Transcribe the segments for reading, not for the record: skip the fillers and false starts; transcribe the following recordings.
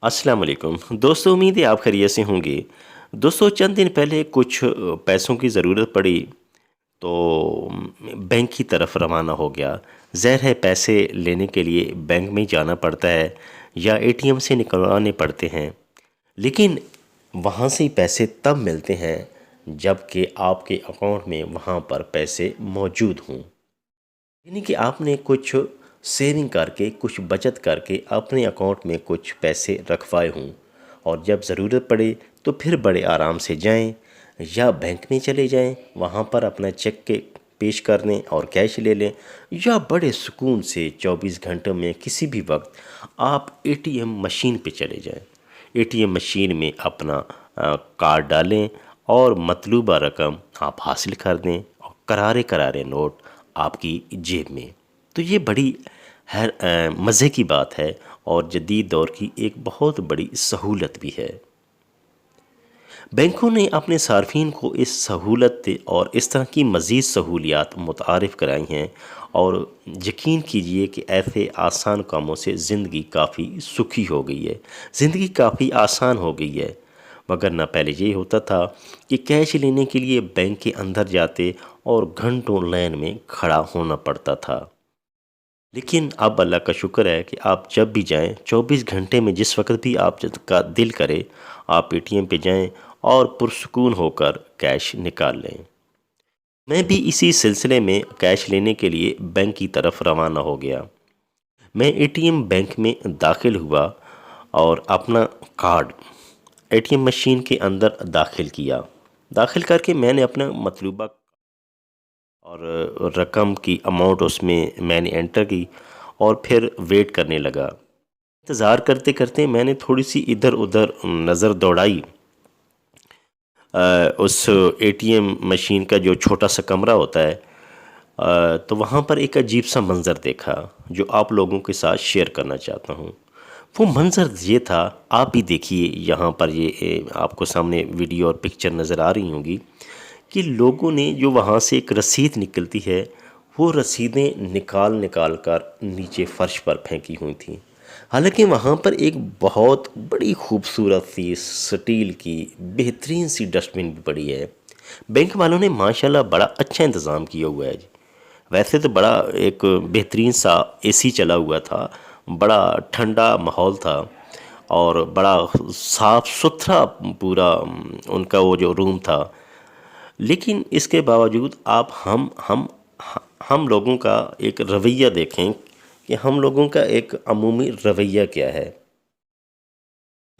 अस्सलाम वालेकुम दोस्तों, उम्मीद है आप खैरियत से होंगे। दोस्तों, चंद दिन पहले कुछ पैसों की ज़रूरत पड़ी तो बैंक की तरफ रवाना हो गया। ज़ाहिर है पैसे लेने के लिए बैंक में जाना पड़ता है या एटीएम से निकलवाने पड़ते हैं। लेकिन वहाँ से पैसे तब मिलते हैं जबकि आपके अकाउंट में वहाँ पर पैसे मौजूद हों। यानी कि आपने कुछ सेविंग करके, कुछ बचत करके अपने अकाउंट में कुछ पैसे रखवाए हों, और जब ज़रूरत पड़े तो फिर बड़े आराम से जाएं या बैंक में चले जाएं, वहाँ पर अपना चेक के पेश कर दें और कैश ले लें, या बड़े सुकून से 24 घंटों में किसी भी वक्त आप एटीएम मशीन पे चले जाएं। एटीएम मशीन में अपना कार्ड डालें और मतलूबा रकम आप हासिल कर दें और करारे करारे नोट आपकी जेब में। तो ये बड़ी मज़े की बात है और जदीद दौर की एक बहुत बड़ी सहूलत भी है। बैंकों ने अपने सार्फिन को इस सहूलत और इस तरह की मज़ीद सहूलियात मुतारिफ़ कराई हैं, और यकीन कीजिए कि ऐसे आसान कामों से ज़िंदगी काफ़ी सुखी हो गई है, ज़िंदगी काफ़ी आसान हो गई है। मगर ना पहले ये होता था कि कैश लेने के लिए बैंक के अंदर जाते और घंटों लाइन में खड़ा होना पड़ता था। लेकिन अब अल्लाह का शुक्र है कि आप जब भी जाएं, 24 घंटे में जिस वक्त भी आपका दिल करे, आप एटीएम पे जाएं और पुरसुकून होकर कैश निकाल लें। मैं भी इसी सिलसिले में कैश लेने के लिए बैंक की तरफ रवाना हो गया। मैं एटीएम बैंक में दाखिल हुआ और अपना कार्ड एटीएम मशीन के अंदर दाखिल किया। दाखिल करके मैंने अपना मतलूबा और रकम की अमाउंट उसमें मैंने एंटर की और फिर वेट करने लगा। इंतज़ार करते करते मैंने थोड़ी सी इधर उधर नज़र दौड़ाई। उस एटीएम मशीन का जो छोटा सा कमरा होता है, तो वहाँ पर एक अजीब सा मंज़र देखा जो आप लोगों के साथ शेयर करना चाहता हूँ। वो मंज़र ये था, आप भी देखिए, यहाँ पर ये आपको सामने वीडियो और पिक्चर नज़र आ रही होंगी कि लोगों ने जो वहाँ से एक रसीद निकलती है, वो रसीदें निकाल निकाल कर नीचे फ़र्श पर फेंकी हुई थीं। हालांकि वहाँ पर एक बहुत बड़ी खूबसूरत सी स्टील की बेहतरीन सी डस्टबिन भी पड़ी है। बैंक वालों ने माशाल्लाह बड़ा अच्छा इंतज़ाम किया हुआ है जी। वैसे तो बड़ा एक बेहतरीन सा एसी चला हुआ था, बड़ा ठंडा माहौल था और बड़ा साफ़ सुथरा पूरा उनका वो जो रूम था। लेकिन इसके बावजूद आप हम लोगों का एक रवैया देखें कि हम लोगों का एक अमूमी रवैया क्या है।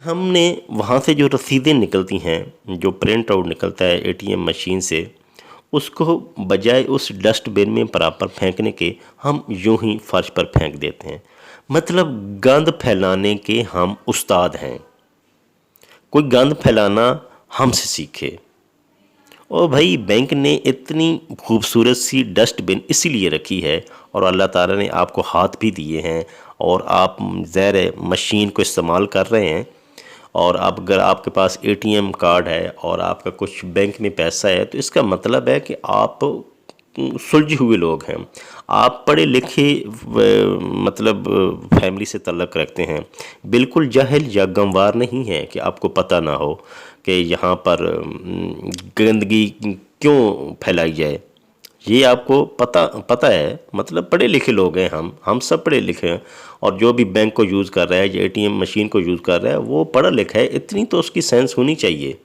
हमने वहाँ से जो रसीदें निकलती हैं, जो प्रिंट आउट निकलता है एटीएम मशीन से, उसको बजाय उस डस्टबिन में बराबर फेंकने के हम यूं ही फर्श पर फेंक देते हैं। मतलब गंद फैलाने के हम उस्ताद हैं। कोई गंद फैलाना हमसे सीखे। और भाई, बैंक ने इतनी खूबसूरत सी डस्टबिन इसीलिए रखी है और अल्लाह ताला ने आपको हाथ भी दिए हैं और आप ज़ाहिर मशीन को इस्तेमाल कर रहे हैं, और अब अगर आपके पास एटीएम कार्ड है और आपका कुछ बैंक में पैसा है, तो इसका मतलब है कि आप सुलझे हुए लोग हैं। आप पढ़े लिखे मतलब फैमिली से तल्लक़ रखते हैं, बिल्कुल जाहिल या गंवार नहीं है कि आपको पता ना हो कि यहाँ पर गंदगी क्यों फैलाई जाए। ये आपको पता है, मतलब पढ़े लिखे लोग हैं, हम सब पढ़े लिखे हैं। और जो भी बैंक को यूज़ कर रहा है या एटीएम मशीन को यूज़ कर रहा है, वो पढ़ा लिखा है। इतनी तो उसकी सेंस होनी चाहिए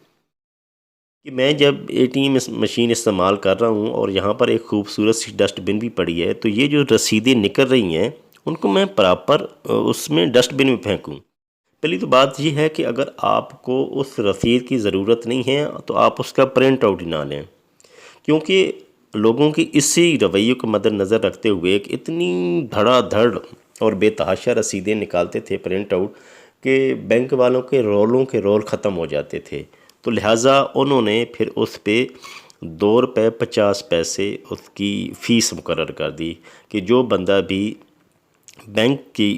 कि मैं जब एटीएम मशीन इस्तेमाल कर रहा हूँ और यहाँ पर एक खूबसूरत सी डस्टबिन भी पड़ी है, तो ये जो रसीदें निकल रही हैं उनको मैं प्रॉपर उसमें डस्टबिन में फेंकूँ। पहली तो बात ये है कि अगर आपको उस रसीद की ज़रूरत नहीं है तो आप उसका प्रिंट आउट ही ना लें, क्योंकि लोगों की इसी रवैये को मद्देनज़र रखते हुए कि इतनी धड़ाधड़ और बेतहाशा रसीदें निकालते थे प्रिंट आउट कि बैंक वालों के रोल ख़त्म हो जाते थे। तो लिहाजा उन्होंने फिर उस पे ₹2.50 उसकी फ़ीस मुकर्रर कर दी कि जो बंदा भी बैंक की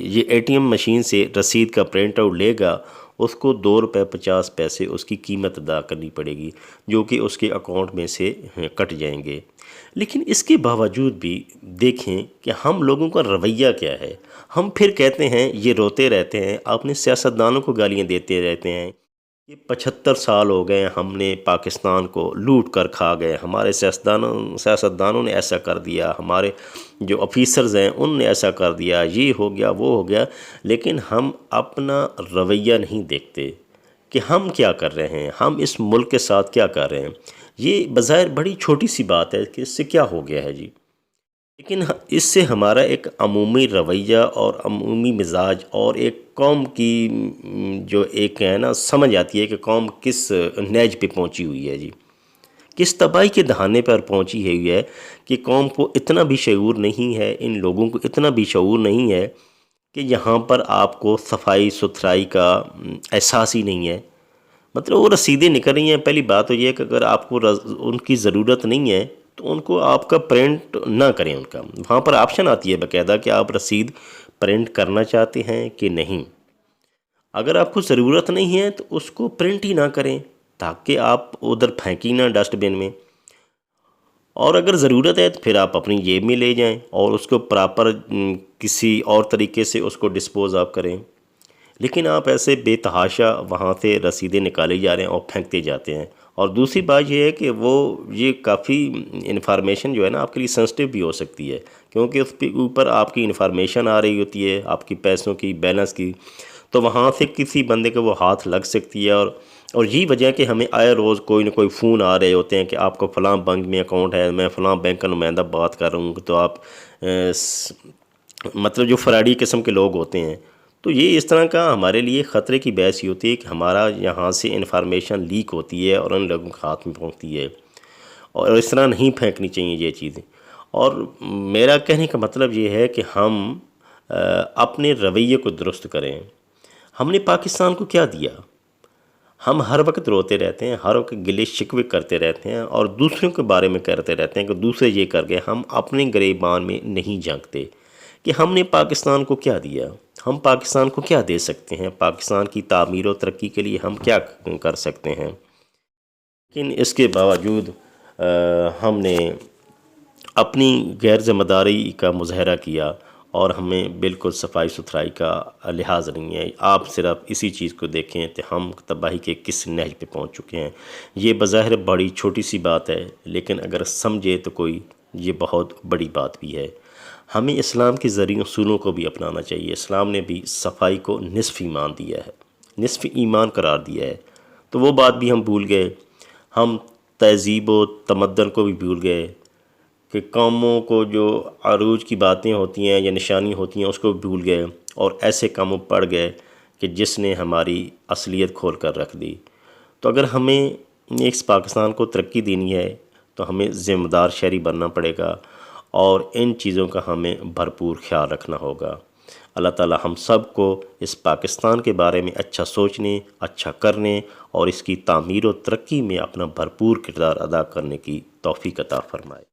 ये एटीएम मशीन से रसीद का प्रिंट आउट लेगा, اس کو 2 روپے 50 پیسے اس کی قیمت ادا کرنی پڑے گی، جو کہ اس کے اکاؤنٹ میں سے کٹ جائیں گے۔ لیکن اس کے باوجود بھی دیکھیں کہ ہم لوگوں کا رویہ کیا ہے۔ ہم پھر کہتے ہیں، یہ روتے رہتے ہیں، اپنے سیاستدانوں کو گالیاں دیتے رہتے ہیں کہ 75 سال ہو گئے ہم نے پاکستان کو لوٹ کر کھا گئے، ہمارے سیاستدانوں نے ایسا کر دیا، ہمارے جو آفیسرز ہیں ان نے ایسا کر دیا، یہ ہو گیا وہ ہو گیا۔ لیکن ہم اپنا رویہ نہیں دیکھتے کہ ہم کیا کر رہے ہیں، ہم اس ملک کے ساتھ کیا کر رہے ہیں۔ یہ بظاہر بڑی چھوٹی سی بات ہے کہ اس سے کیا ہو گیا ہے جی، لیکن اس سے ہمارا ایک عمومی رویہ اور عمومی مزاج اور ایک قوم کی جو ایک ہے نا سمجھ آتی ہے کہ قوم کس نیج پہ پہنچی ہوئی ہے جی، کس تباہی کے دہانے پر پہنچی ہوئی ہے کہ قوم کو اتنا بھی شعور نہیں ہے، ان لوگوں کو اتنا بھی شعور نہیں ہے کہ یہاں پر آپ کو صفائی ستھرائی کا احساس ہی نہیں ہے۔ مطلب وہ رسیدیں نکل رہی ہیں۔ پہلی بات تو یہ ہے کہ اگر آپ کو ان کی ضرورت نہیں ہے تو ان کو آپ کا پرنٹ نہ کریں، ان کا وہاں پر آپشن آتی ہے باقاعدہ کہ آپ رسید پرنٹ کرنا چاہتے ہیں کہ نہیں۔ اگر آپ کو ضرورت نہیں ہے تو اس کو پرنٹ ہی نہ کریں تاکہ آپ ادھر پھینکی نہ ڈسٹ بن میں، اور اگر ضرورت ہے تو پھر آپ اپنی جیب میں لے جائیں اور اس کو پراپر کسی اور طریقے سے اس کو ڈسپوز آپ کریں۔ لیکن آپ ایسے بے تحاشا وہاں سے رسیدیں نکالے جا رہے ہیں اور پھینکتے جاتے ہیں۔ اور دوسری بات یہ ہے کہ یہ کافی انفارمیشن جو ہے نا آپ کے لیے سینسٹیو بھی ہو سکتی ہے، کیونکہ اس پہ اوپر آپ کی انفارمیشن آ رہی ہوتی ہے، آپ کی پیسوں کی، بیلنس کی، تو وہاں سے کسی بندے کو وہ ہاتھ لگ سکتی ہے۔ اور یہی وجہ ہے کہ ہمیں آئے روز کوئی نہ کوئی فون آ رہے ہوتے ہیں کہ آپ کو فلاں بینک میں اکاؤنٹ ہے، میں فلاں بینک کا نمائندہ بات کر رہا ہوں، تو آپ مطلب جو فراڈی قسم کے لوگ ہوتے ہیں، تو یہ اس طرح کا ہمارے لیے خطرے کی باعث ہوتی ہے کہ ہمارا یہاں سے انفارمیشن لیک ہوتی ہے اور ان لوگوں کے ہاتھ میں پہنچتی ہے، اور اس طرح نہیں پھینکنی چاہیے یہ چیزیں۔ اور میرا کہنے کا مطلب یہ ہے کہ ہم اپنے رویے کو درست کریں۔ ہم نے پاکستان کو کیا دیا؟ ہم ہر وقت روتے رہتے ہیں، ہر وقت گلے شکوے کرتے رہتے ہیں اور دوسروں کے بارے میں کرتے رہتے ہیں کہ دوسرے یہ کر گئے۔ ہم اپنے گریبان میں نہیں جھانکتے کہ ہم نے پاکستان کو کیا دیا، ہم پاکستان کو کیا دے سکتے ہیں، پاکستان کی تعمیر و ترقی کے لیے ہم کیا کر سکتے ہیں۔ لیکن اس کے باوجود ہم نے اپنی غیر ذمہ داری کا مظاہرہ کیا اور ہمیں بالکل صفائی ستھرائی کا لحاظ نہیں ہے۔ آپ صرف اسی چیز کو دیکھیں کہ ہم تباہی کے کس نہج پہ پہنچ چکے ہیں۔ یہ بظاہر بڑی چھوٹی سی بات ہے، لیکن اگر سمجھے تو کوئی یہ بہت بڑی بات بھی ہے۔ ہمیں اسلام کے ذریعے اصولوں کو بھی اپنانا چاہیے۔ اسلام نے بھی صفائی کو نصف ایمان دیا ہے، نصف ایمان قرار دیا ہے، تو وہ بات بھی ہم بھول گئے۔ ہم تہذیب و تمدن کو بھی بھول گئے کہ قوموں کو جو عروج کی باتیں ہوتی ہیں یا نشانی ہوتی ہیں اس کو بھول گئے، اور ایسے کاموں پڑ گئے کہ جس نے ہماری اصلیت کھول کر رکھ دی۔ تو اگر ہمیں اس پاکستان کو ترقی دینی ہے تو ہمیں ذمہ دار شہری بننا پڑے گا اور ان چیزوں کا ہمیں بھرپور خیال رکھنا ہوگا۔ اللہ تعالی ہم سب کو اس پاکستان کے بارے میں اچھا سوچنے، اچھا کرنے اور اس کی تعمیر و ترقی میں اپنا بھرپور کردار ادا کرنے کی توفیق عطا فرمائے۔